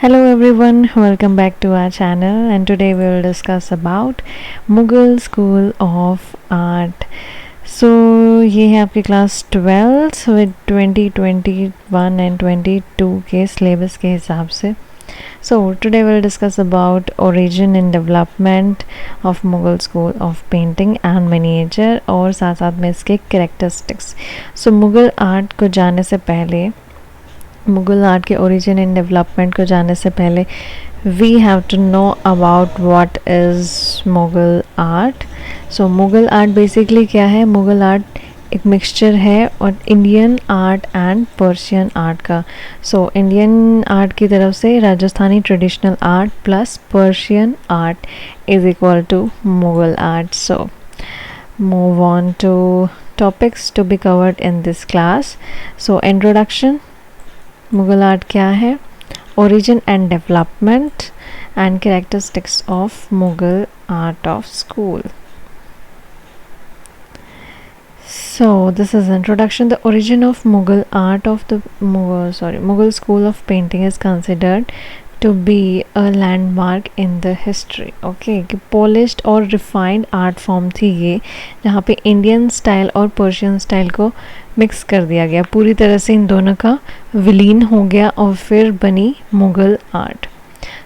Hello everyone, welcome back to our channel and today we will discuss about Mughal School of Art. So ये है आपकी class 12 with 2021 and 22 के syllabus के हिसाब से. So today we'll discuss about origin and development of Mughal school of painting and miniature और साथ साथ में इसके characteristics. So मुग़ल आर्ट को जानने से पहले, मुग़ल आर्ट के ओरिजिन एंड डेवलपमेंट को जानने से पहले we have to know about what is Mughal art. So Mughal art basically क्या है? मुग़ल आर्ट एक मिक्सचर है और Indian art and Persian art का. सो इंडियन आर्ट की तरफ से Rajasthani traditional art plus Persian art is equal to Mughal art. So move on to topics to be covered in this class. So introduction, Mughal art क्या है, origin and development and characteristics of Mughal art of school. So this is introduction. The origin of Mughal art of the Mughal school of painting is considered to be a landmark in the history. Okay, कि polished और refined art form थी ये, जहाँ पे Indian style और Persian style को mix कर दिया गया, पूरी तरह से इन दोनों का विलीन हो गया और फिर बनी Mughal art.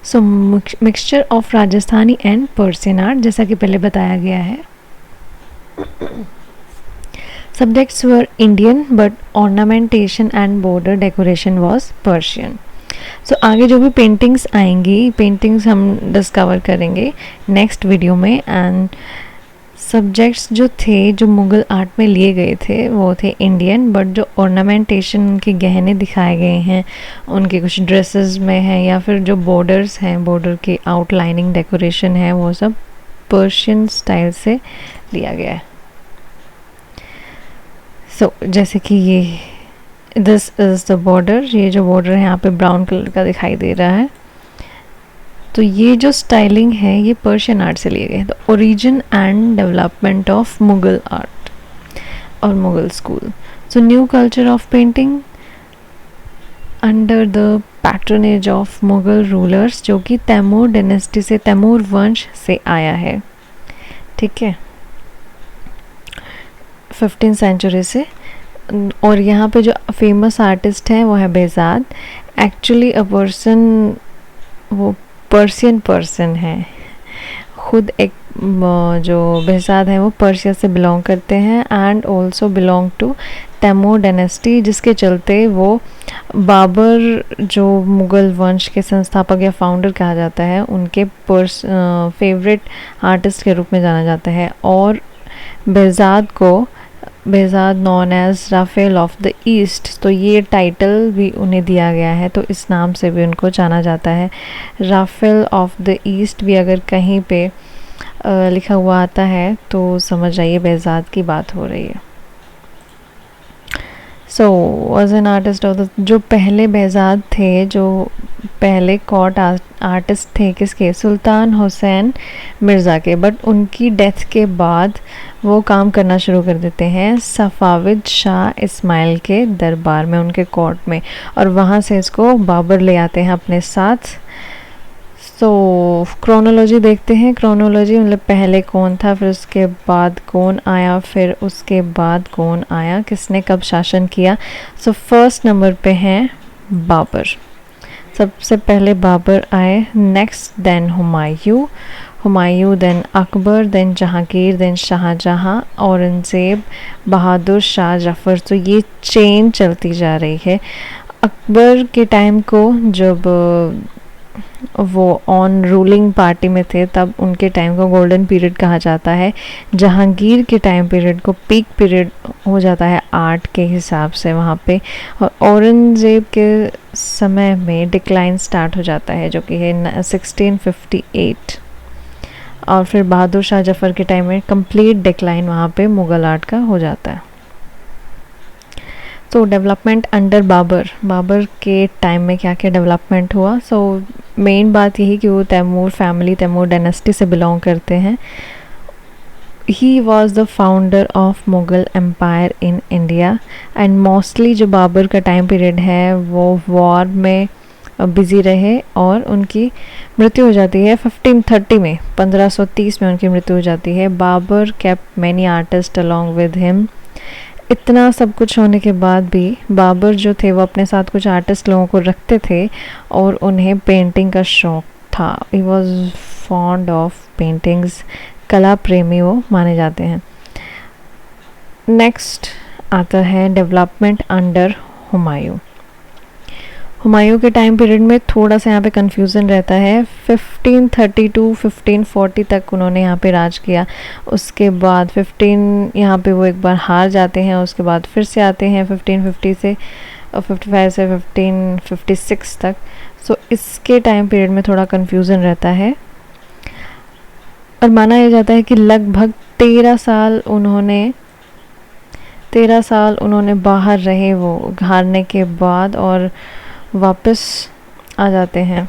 So mixture of Rajasthani and Persian art, जैसा कि पहले बताया गया है. Subjects were Indian but ornamentation and border decoration was Persian. So आगे जो भी पेंटिंग्स आएंगी, पेंटिंग्स हम डिस्कवर करेंगे नेक्स्ट वीडियो में. एंड सब्जेक्ट्स जो थे जो मुग़ल आर्ट में लिए गए थे वो थे इंडियन, बट जो ऑर्नामेंटेशन उनके गहने दिखाए गए हैं उनके कुछ ड्रेसेस में हैं या फिर जो बॉर्डर्स हैं, बॉर्डर की आउटलाइनिंग डेकोरेशन है, वो सब पर्शियन स्टाइल से लिया गया है. सो जैसे कि ये दिस इज़ द बॉर्डर, ये जो बॉर्डर है यहाँ पे ब्राउन कलर का दिखाई दे रहा है. तो ये जो स्टाइलिंग है ये पर्शियन आर्ट से लिए गए. The origin and development of Mughal art और Mughal school. So new culture of painting under the patronage of Mughal rulers, जो कि तैमूर डायनेस्टी से, तैमूर वंश से आया है. ठीक है, 15th सेंचुरी से. और यहाँ पे जो फेमस आर्टिस्ट हैं वो है बेज़ाद. एक्चुअली अ पर्सन, वो पर्शियन पर्सन है खुद. एक जो बेज़ाद है वो पर्शिया से बिलोंग करते हैं and also belong to Timur dynasty, जिसके चलते वो बाबर जो मुग़ल वंश के संस्थापक या फाउंडर कहा जाता है, उनके फेवरेट आर्टिस्ट के रूप में जाना जाता है. और Behzad known as Raphael of the east, तो ये टाइटल भी उन्हें दिया गया है, तो इस नाम से भी उनको जाना जाता है. राफेल ऑफ द ईस्ट भी अगर कहीं पे लिखा हुआ आता है तो समझ जाइए बेज़ाद की बात हो रही है. So was an artist of the, जो पहले बेज़ाद थे, जो पहले कॉर्ट आर्टिस्ट थे किसके? सुल्तान हुसैन मिर्ज़ा के. बट उनकी डेथ के बाद वो काम करना शुरू कर देते हैं सफ़ाविद शाह इस्माइल के दरबार में, उनके कोर्ट में, और वहाँ से इसको बाबर ले आते हैं अपने साथ. तो क्रोनोलॉजी देखते हैं. क्रोनोलॉजी मतलब पहले कौन था, फिर उसके बाद कौन आया, फिर उसके बाद कौन आया, किसने कब शासन किया. सो फर्स्ट नंबर पे हैं बाबर. सबसे पहले बाबर आए, next then Humayun, then Akbar, then Jahangir, then Shahjahan, Aurangzeb, Bahadur Shah Zafar. तो ये चेन चलती जा रही है. अकबर के टाइम को जब वो ऑन रूलिंग पार्टी में थे तब उनके टाइम को गोल्डन पीरियड कहा जाता है. जहांगीर के टाइम पीरियड को पीक पीरियड हो जाता है आर्ट के हिसाब से वहाँ पे. और औरंगज़ेब के समय में डिक्लाइन स्टार्ट हो जाता है, जो कि है 1658. और फिर बहादुर शाह जफ़र के टाइम में कंप्लीट डिक्लाइन वहाँ पे मुग़ल आर्ट का हो जाता है. तो डेवलपमेंट अंडर बाबर के टाइम में क्या क्या डेवलपमेंट हुआ. सो मेन बात यही कि वो तैमूर फैमिली, तैमूर डायनेस्टी से बिलोंग करते हैं. He was the founder of Mughal empire in India. And mostly जो बाबर का टाइम पीरियड है वो वॉर में बिज़ी रहे और उनकी मृत्यु हो जाती है 1530 में, 1530 में उनकी मृत्यु हो जाती है। Babur kept many artist along with him. इतना सब कुछ होने के बाद भी बाबर जो थे वो अपने साथ कुछ आर्टिस्ट लोगों को रखते थे और उन्हें पेंटिंग का शौक था। He was fond of paintings, कला प्रेमी वो माने जाते हैं। नेक्स्ट आता है डेवलपमेंट अंडर हुमायूं। हुमायूं के टाइम पीरियड में थोड़ा सा यहाँ पे कन्फ्यूज़न रहता है। 1530 टू 1540 तक उन्होंने यहाँ पे राज किया। उसके बाद 15 यहाँ पे वो एक बार हार जाते हैं, उसके बाद फिर से आते हैं 1550 से और 55 से 1556 तक। सो इसके टाइम पीरियड में थोड़ा कन्फ्यूज़न रहता है और माना यह जाता है कि लगभग 13 साल उन्होंने बाहर रहे वो हारने के बाद और वापस आ जाते हैं।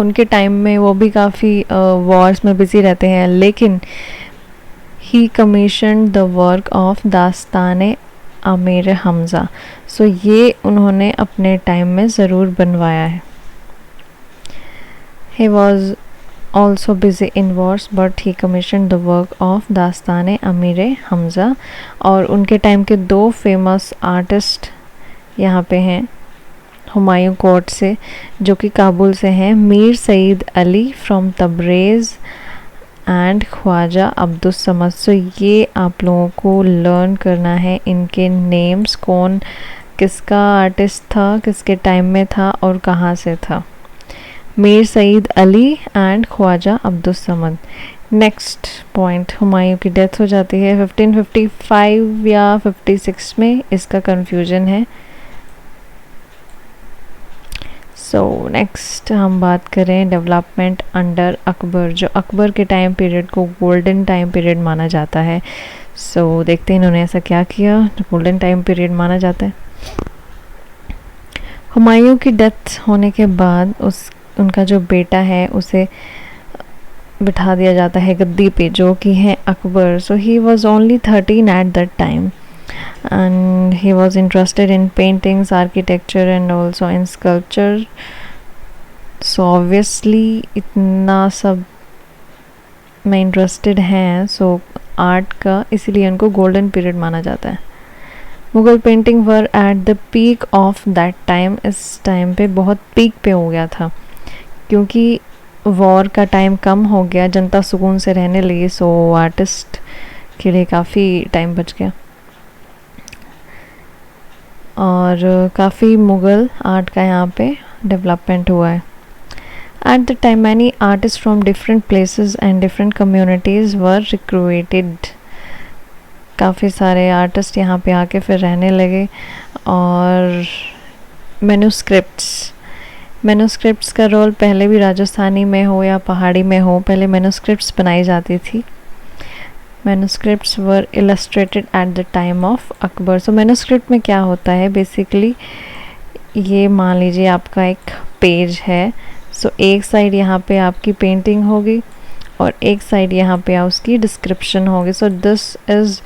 उनके टाइम में वो भी काफ़ी वॉर्स में बिज़ी रहते हैं, लेकिन ही कमीशन द वर्क ऑफ दास्तान आमिर हमज़ा। सो ये उन्होंने अपने टाइम में ज़रूर बनवाया है। He was also busy in wars but he commissioned the work of दास्तान आमिर हमज़ा। और उनके टाइम के 2 फेमस आर्टिस्ट यहाँ पे हैं हुमायूं कोर्ट से, जो कि काबुल से हैं, मीर सईद अली फ्रॉम तबरेज़ एंड ख्वाजा अब्दुल समद। सो ये आप लोगों को लर्न करना है इनके नेम्स, कौन किसका आर्टिस्ट था, किसके टाइम में था और कहाँ से था। Mir Sayyid Ali and Khwaja Abdul Samad. Next point, Humayun की डेथ हो जाती है 1555 या 56 में, इसका कन्फ्यूजन है। सो नेक्स्ट हम बात करें डेवलपमेंट अंडर अकबर, जो अकबर के टाइम पीरियड को गोल्डन टाइम पीरियड माना जाता है। सो देखते हैं इन्होंने ऐसा क्या किया जो गोल्डन टाइम पीरियड माना जाता है। हुमायूं की डेथ होने के बाद उनका जो बेटा है उसे बिठा दिया जाता है गद्दी पे, जो कि है Akbar. So he was only 13 at that time and he was interested in paintings, architecture and also in sculpture. So obviously इतना सब में इंटरेस्टेड हैं सो आर्ट का, इसीलिए उनको गोल्डन पीरियड माना जाता है। Mughal painting were at the peak of that time. इस टाइम पे बहुत पीक पे हो गया था क्योंकि वॉर का टाइम कम हो गया, जनता सुकून से रहने लगी, सो आर्टिस्ट के लिए काफ़ी टाइम बच गया और काफ़ी मुग़ल आर्ट का यहाँ पे डेवलपमेंट हुआ है। Eight the time many artist from different places and different communities were recruited. काफ़ी सारे आर्टिस्ट यहाँ पे आके फिर रहने लगे। और मैन्युस्क्रिप्ट्स का रोल पहले भी राजस्थानी में हो या पहाड़ी में हो, पहले मैन्युस्क्रिप्ट्स बनाई जाती थी। Manuscripts were illustrated eight the time of Akbar. So manuscript में क्या होता है बेसिकली, ये मान लीजिए आपका एक पेज है। सो एक साइड यहाँ पे आपकी पेंटिंग होगी और एक साइड यहाँ पे उसकी डिस्क्रिप्शन होगी। So this is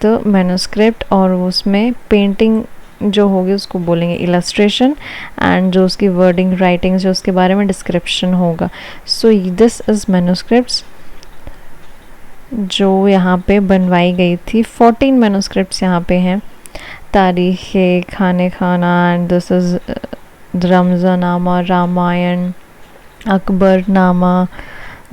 the manuscript और उसमें पेंटिंग जो होगी उसको बोलेंगे इलस्ट्रेशन एंड जो उसकी वर्डिंग राइटिंग जो उसके बारे में डिस्क्रिप्शन होगा। सो दिस इज़ मैन्युस्क्रिप्ट्स जो यहाँ पे बनवाई गई थी। 14 मैन्युस्क्रिप्ट्स यहाँ पे हैं। तारीख़ खाने खाना and this is Razmnama, Ramayan, Akbarnama,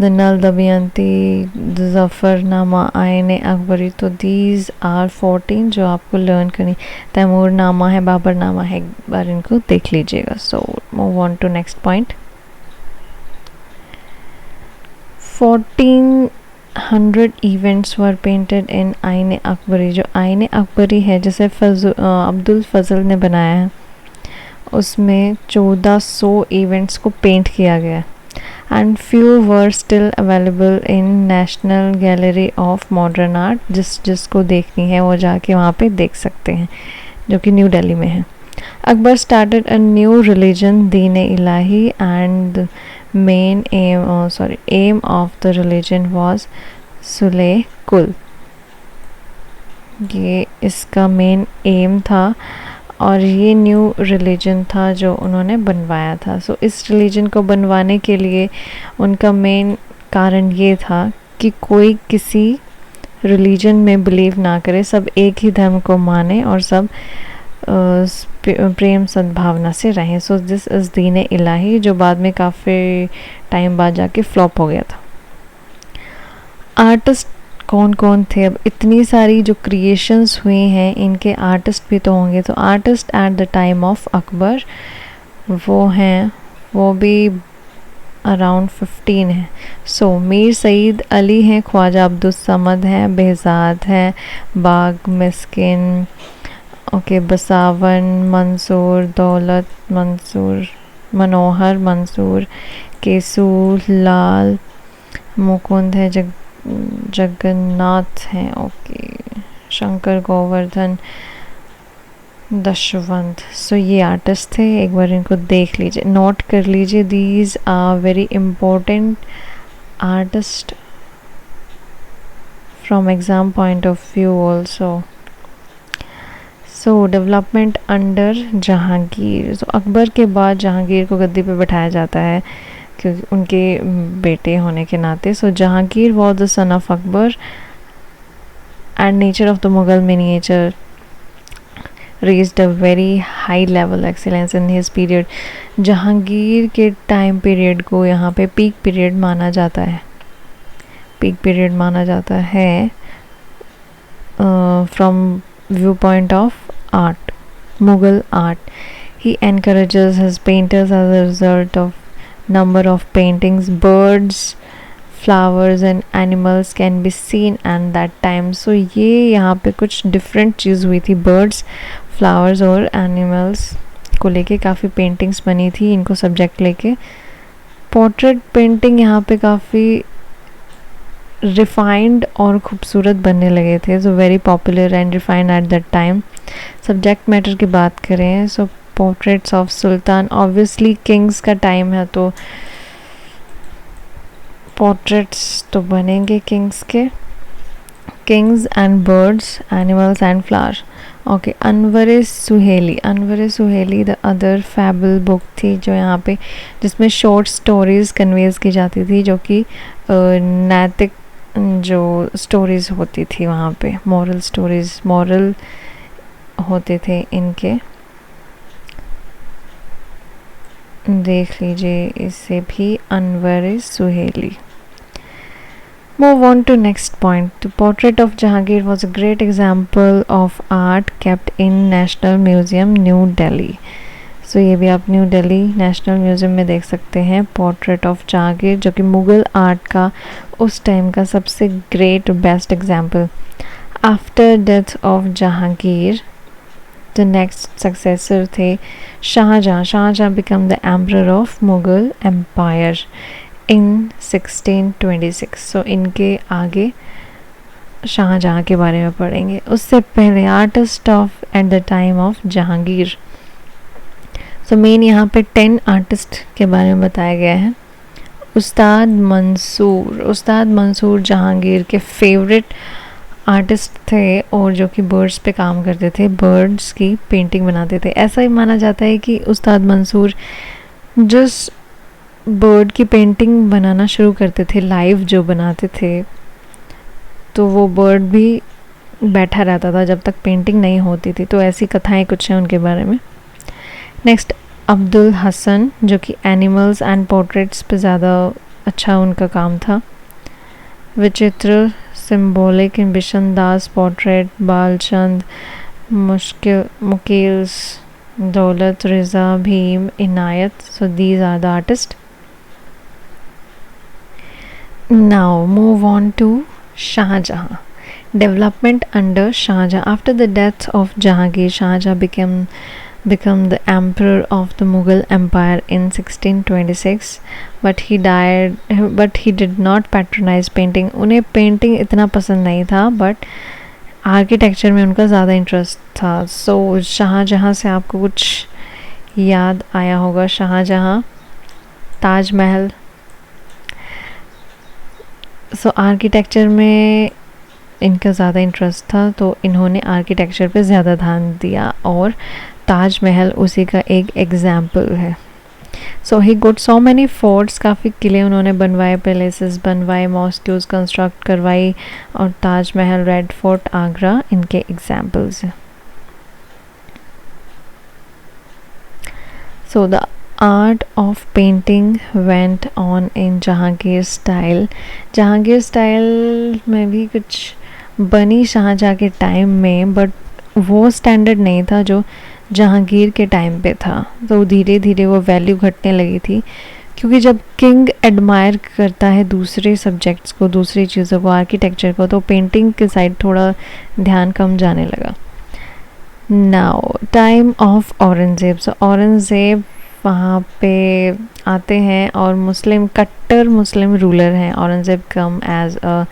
the Nal Damayanti, Zafarnama, Ain Akbari. तो दीज आर 14 जो आपको लर्न करनी। तैमूरनामा है, बाबरनामा है, एक बार इनको देख लीजिएगा। So move on to next point. 1400 events were painted in Ain Akbari. जो आईन अकबरी है जैसे अब्दुल फजल ने बनाया है, उसमें 1400 इवेंट्स को पेंट किया गया and few were still available in national gallery of modern art. जिसको देखनी है वो जाके वहाँ पे देख सकते हैं, जो कि न्यू दिल्ली में है। Akbar started a new religion, Din Ilahi, and main aim of the religion was Sulh Kul. ये इसका मेन एम था और ये न्यू रिलीजन था जो उन्होंने बनवाया था. सो इस रिलीजन को बनवाने के लिए उनका मेन कारण ये था कि कोई किसी रिलीजन में बिलीव ना करे, सब एक ही धर्म को माने और सब प्रेम सद्भावना से रहें. सो दिस इज़ दीन इलाही, जो बाद में काफ़ी टाइम बाद जाके फ्लॉप हो गया था. आर्टिस्ट कौन कौन थे? अब इतनी सारी जो क्रिएशंस हुई हैं इनके आर्टिस्ट भी तो होंगे. तो artist eight the time of Akbar वो हैं, वो भी अराउंड 15 हैं. सो मीर सईद अली हैं, ख्वाजा अब्दुल समद हैं, बेहजाद हैं, बाग मिस्किन, ओके, बसावन मंसूर, दौलत मंसूर, मनोहर मंसूर, केसू लाल, मुकुंद है, जगन्नाथ हैं, ओके, शंकर गोवर्धन, दशवंत. सो ये आर्टिस्ट थे. एक बार इनको देख लीजिए, नोट कर लीजिए. These are very important artist from exam point of view also. So development under Jahangir. So Akbar के बाद जहांगीर को गद्दी पे बैठाया जाता है क्योंकि उनके बेटे होने के नाते. So Jahangir was the son of Akbar and nature of the Mughal miniature reached a very high level excellence in his period. Jahangir के टाइम पीरियड को यहाँ पे पीक पीरियड माना जाता है. पीक पीरियड माना जाता है from view point of art, Mughal art. He encourages his painters as a result of number of paintings, birds, flowers and animals can be seen at that time. So ये यहाँ पे कुछ डिफरेंट चीज़ हुई थी. Birds, flowers और animals को लेके काफ़ी पेंटिंग्स बनी थी इनको सब्जेक्ट लेके. पोर्ट्रेट पेंटिंग यहाँ पे काफ़ी रिफाइंड और ख़ूबसूरत बनने लगे थे. So very popular and refined at that time. Subject matter की बात करें, so portraits of sultan, obviously kings का टाइम है तो पोर्ट्रेट्स तो बनेंगे किंग्स के. Kings and birds, animals and flower. Okay, Anwar Suhaili. Anwar Suhaili the other fable book थी जो यहाँ पे, जिसमें शॉर्ट स्टोरीज़ कन्वेज की जाती थी जो कि नैतिक जो स्टोरीज़ होती थी वहाँ पे, मॉरल स्टोरीज़, मॉरल होते थे इनके. देख लीजिए इसे भी, Anwar Suheli. Move on to next point. The portrait of Jahangir was a great example of art kept in National Museum, New Delhi. So ये भी आप न्यू दिल्ली नेशनल म्यूज़ियम में देख सकते हैं. पोर्ट्रेट ऑफ जहांगीर जो कि मुग़ल आर्ट का उस टाइम का सबसे great best example. After death of Jahangir the next successor थे Shahjahan. Shahjahan become the emperor of Mughal empire in 1626. So इनके आगे शाहजहाँ के बारे में पढ़ेंगे. उससे पहले artist of at the time of Jahangir. So main यहाँ पे 10 आर्टिस्ट के बारे में बताया गया है. उस्ताद मंसूर. उस्ताद मंसूर जहांगीर के फेवरेट आर्टिस्ट थे और जो कि बर्ड्स पे काम करते थे, बर्ड्स की पेंटिंग बनाते थे. ऐसा ही माना जाता है कि उस्ताद मंसूर जिस बर्ड की पेंटिंग बनाना शुरू करते थे, लाइव जो बनाते थे, तो वो बर्ड भी बैठा रहता था जब तक पेंटिंग नहीं होती थी. तो ऐसी कथाएं कुछ हैं उनके बारे में. नेक्स्ट अब्दुल हसन जो कि एनिमल्स एंड पोर्ट्रेट्स पे ज़्यादा अच्छा उनका काम था. Bichitr, symbolic in Bishan Das portrait, Balchand, मुकील्स, Daulat, Riza, Bhim, Inayat. So these are the artist. Now move on to Shah Jahan. Development under Shah Jahan. After the death of Jahangir, Shah Jahan become the emperor of the Mughal Empire in 1626. But he died. But he did not patronize painting. उन्हें painting इतना पसंद नहीं था, but architecture में उनका ज़्यादा interest था. सो शाहजहाँ से आपको कुछ याद आया होगा. शाहजहाँ, ताजमहल. सो आर्किटेक्चर में इनका ज़्यादा इंटरेस्ट था तो इन्होंने आर्किटेक्चर पे ज़्यादा ध्यान दिया और ताजमहल उसी का एक एग्जाम्पल है। सो ही गुड सो मैनी फोर्ट्स, काफ़ी किले उन्होंने बनवाए, पैलेसेस बनवाए, मॉस्क्यूज कंस्ट्रक्ट करवाई, और ताजमहल, रेड फोर्ट, आगरा इनके एग्जाम्पल्स हैं। So the art of painting went on in Jahangir style. Jahangir style में भी कुछ बनी शाहजहाँ के टाइम में, बट वो स्टैंडर्ड नहीं था जो जहांगीर के टाइम पे था। तो धीरे धीरे वो वैल्यू घटने लगी थी, क्योंकि जब किंग एडमायर करता है दूसरे सब्जेक्ट्स को, दूसरी चीज़ों को, आर्किटेक्चर को, तो पेंटिंग के साइड थोड़ा ध्यान कम जाने लगा। Now time of Aurangzeb. So Aurangzeb वहाँ पे आते हैं और मुस्लिम, कट्टर मुस्लिम रूलर हैं। औरंगज़ेब कम एज अ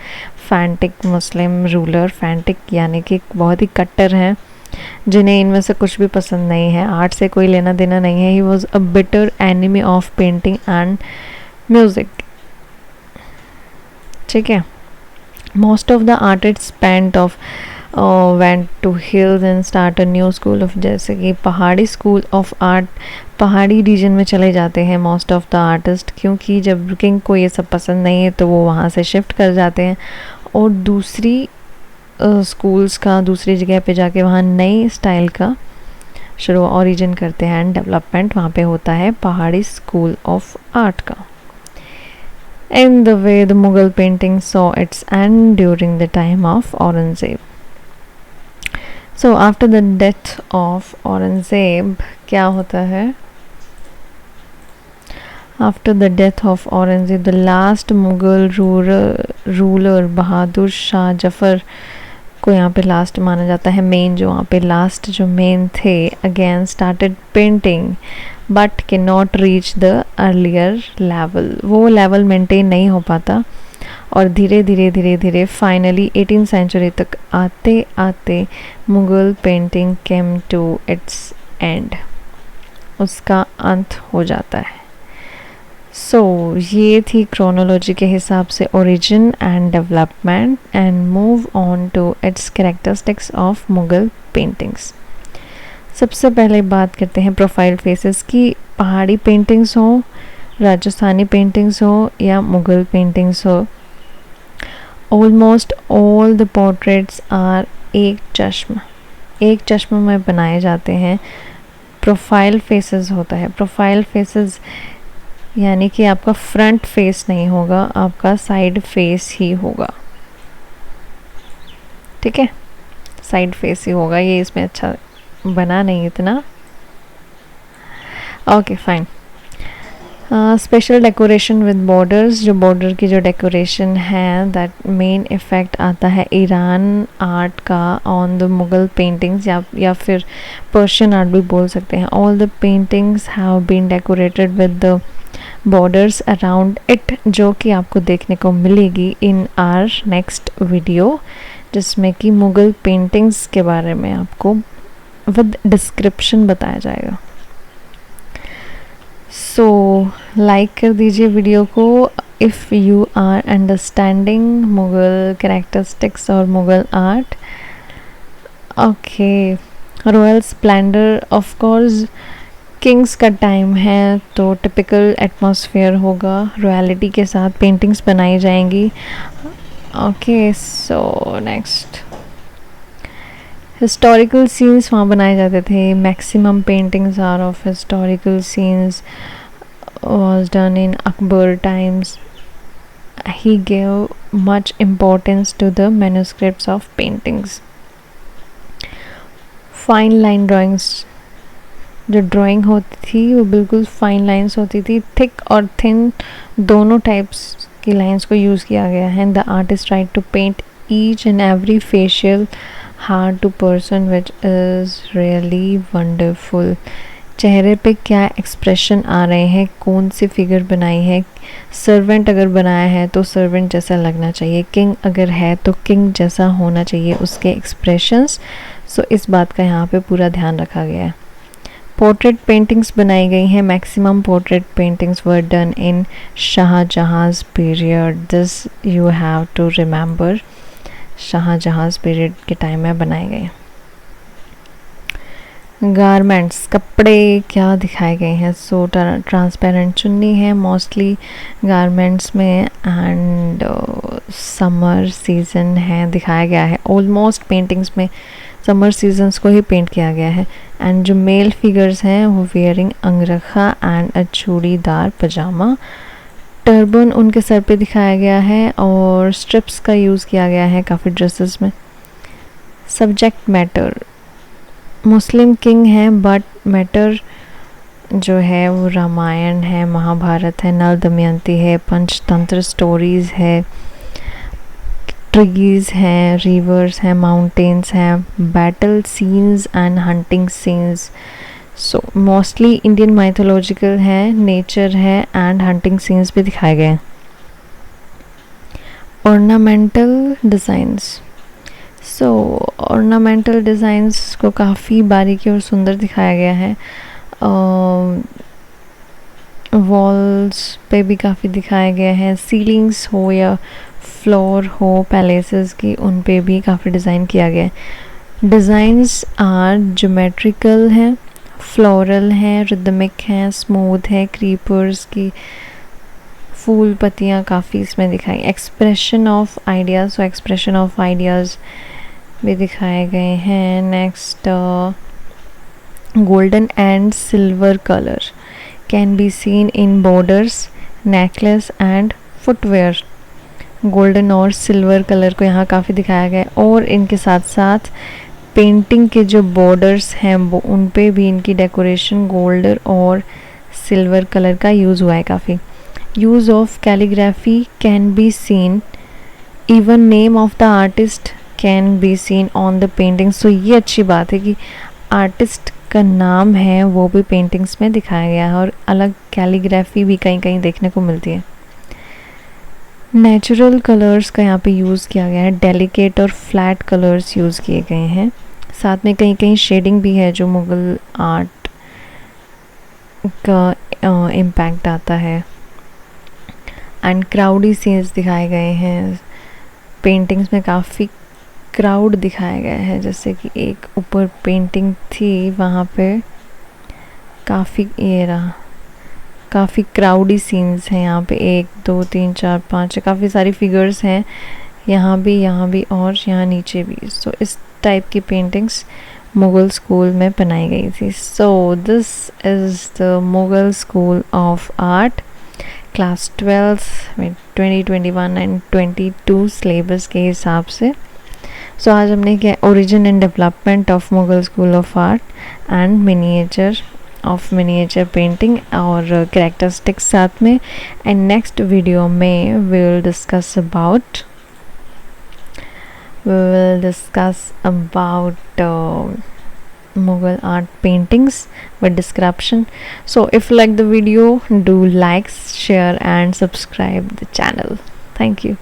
फैंटिक मुस्लिम रूलर। फैंटिक यानी कि बहुत ही कट्टर हैं, जिन्हें इनमें से कुछ भी पसंद नहीं है, आर्ट से कोई लेना देना नहीं है। He was a bitter enemy of painting and music. ठीक है। Most of the artist spent of went to hills and start a new school of, जैसे कि Pahari school of art, Pahari region में चले जाते हैं मोस्ट ऑफ द आर्टिस्ट, क्योंकि जब किंग को ये सब पसंद नहीं है तो वो वहाँ से शिफ्ट कर जाते हैं और दूसरी स्कूल्स का दूसरी जगह पे जाके वहाँ नई स्टाइल का शुरू ओरिजिन करते हैं एंड डेवलपमेंट वहाँ पे होता है पहाड़ी स्कूल ऑफ आर्ट का। In the way the Mughal painting saw its end during the time of Aurangzeb. So after the death of Aurangzeb क्या होता है? After the death of Aurangzeb, the last Mughal ruler Bahadur Shah Zafar को यहाँ पे last माना जाता है। मेन जो वहाँ पे लास्ट जो मेन थे, again started painting but can not reach the earlier level. वो लेवल मेंटेन नहीं हो पाता और धीरे धीरे धीरे धीरे फाइनली 18th सेंचुरी तक आते आते Mughal painting came to its end, उसका अंत हो जाता है। सो ये थी क्रोनोलॉजी के हिसाब से origin and development, and move on to its characteristics of Mughal paintings. सबसे पहले बात करते हैं प्रोफाइल फेसेस की। पहाड़ी पेंटिंग्स हो, राजस्थानी पेंटिंग्स हो या मुग़ल पेंटिंग्स हो, almost all the portraits are एक चश्म में बनाए जाते हैं। प्रोफाइल फेसेस होता है। प्रोफाइल फेसेस यानी कि आपका फ्रंट फेस नहीं होगा, आपका साइड फेस ही होगा। ठीक है, साइड फेस ही होगा। ये इसमें अच्छा बना नहीं इतना। Okay fine. Special decoration with borders. जो बॉर्डर की जो डेकोरेशन है, दैट मेन इफ़ेक्ट आता है ईरान आर्ट का ऑन द मुग़ल पेंटिंग्स, या फिर पर्शियन आर्ट भी बोल सकते हैं। All the paintings have been decorated with the borders around it, जो कि आपको देखने को मिलेगी इन आवर नेक्स्ट वीडियो, जिसमें कि मुग़ल पेंटिंग्स के बारे में आपको विद डिस्क्रिप्शन बताया जाएगा। सो लाइक कर दीजिए वीडियो को if you are understanding Mughal characteristics और Mughal art. Okay, royal splendour, of course kings का टाइम है तो टिपिकल एटमॉस्फेयर होगा, रॉयलिटी के साथ पेंटिंग्स बनाई जाएंगी। Okay, so next historical scenes वहाँ बनाए जाते थे। Maximum paintings are of historical scenes was done in Akbar times. He gave much importance to the manuscripts of paintings. Fine line drawings, जो ड्राइंग होती थी वो बिल्कुल फाइन लाइंस होती थी। थिक और थिन दोनों टाइप्स की लाइंस को यूज़ किया गया है। The artist tried to paint each and every facial hard to person which is really wonderful. चेहरे पे क्या एक्सप्रेशन आ रहे हैं, कौन सी फिगर बनाई है। सर्वेंट अगर बनाया है तो सर्वेंट जैसा लगना चाहिए, किंग अगर है तो किंग जैसा होना चाहिए उसके एक्सप्रेशंस। सो इस बात का यहाँ पे पूरा ध्यान रखा गया है। पोर्ट्रेट पेंटिंग्स बनाई गई हैं। Maximum portrait paintings were done in शाहजहाँ's period. This you have to remember, शाहजहाँ's period के टाइम में बनाए गए। गारमेंट्स कपड़े क्या दिखाए गए हैं, सो ट्रांसपेरेंट चुन्नी है मोस्टली गारमेंट्स में, एंड समर सीजन है दिखाया गया है। ऑलमोस्ट पेंटिंग्स में समर सीजन्स को ही पेंट किया गया है। एंड जो मेल फिगर्स हैं वो wearing angarkha and a churidar pyjama, turban उनके सर पे दिखाया गया है और स्ट्रिप्स का यूज़ किया गया है काफ़ी ड्रेसेस में। सब्जेक्ट मैटर मुस्लिम किंग है, बट मैटर जो है वो रामायण है, महाभारत है, नल दमयंती है, पंचतंत्र स्टोरीज़ है, ट्रीज हैं, रिवर्स हैं, माउंटेन्स हैं, battle scenes and hunting scenes. So mostly Indian mythological है, नेचर है एंड हंटिंग सीन्स भी दिखाए गए हैं। ऑर्नामेंटल डिज़ाइंस, सो ऑर्नामेंटल डिज़ाइंस को काफ़ी बारीकी और सुंदर दिखाया गया है। वॉल्स पे भी काफ़ी दिखाए गए हैं, सीलिंग्स हो या फ्लोर हो पैलेसेस की, उन पे भी काफ़ी डिज़ाइन किया गया है। डिज़ाइंस आर ज्योमेट्रिकल हैं, फ्लोरल हैं, रिदमिक हैं, स्मूथ है, क्रीपर्स की फूल पत्तियाँ काफ़ी इसमें दिखाई। Expression of ideas, so expression of ideas भी दिखाए गए हैं। Next golden and silver colour can be seen in borders, necklace and footwear. Golden और सिल्वर कलर को यहाँ काफ़ी दिखाया गया है और इनके साथ साथ पेंटिंग के जो बॉर्डर्स हैं वो उन पे भी इनकी डेकोरेशन गोल्डन और सिल्वर कलर का यूज़ हुआ है काफ़ी। Use of calligraphy can be seen, even name of the artist can be seen on the painting. सो ये अच्छी बात है कि आर्टिस्ट का नाम है वो भी पेंटिंग्स में दिखाया गया है और अलग कैलीग्राफी भी कहीं कहीं देखने को मिलती है। नेचुरल कलर्स का यहाँ पे यूज़ किया गया है, डेलिकेट और फ्लैट कलर्स यूज़ किए गए हैं, साथ में कहीं कहीं शेडिंग भी है जो मुग़ल आर्ट का इम्पैक्ट आता है। एंड क्राउडी सीन्स दिखाए गए हैं, पेंटिंग्स में काफ़ी क्राउड दिखाया गया है, जैसे कि एक ऊपर पेंटिंग थी वहाँ पे काफ़ी ये रहा, काफ़ी क्राउडी सीन्स हैं यहाँ पे, 1 2 3 4 5 काफ़ी सारी फिगर्स हैं यहाँ भी और यहाँ नीचे भी। सो इस टाइप की पेंटिंग्स मुग़ल स्कूल में बनाई गई थी। So this is the Mughal school of art class 12 में 2021 एंड 22 सिलेबस के हिसाब से। सो आज हमने क्या origin and development of Mughal school of art and miniature painting और कैरेक्टरिस्टिक्स साथ में। एंड नेक्स्ट वीडियो में we will discuss about Mughal art paintings with description. So if you like the video, do like, share and subscribe the channel. Thank you.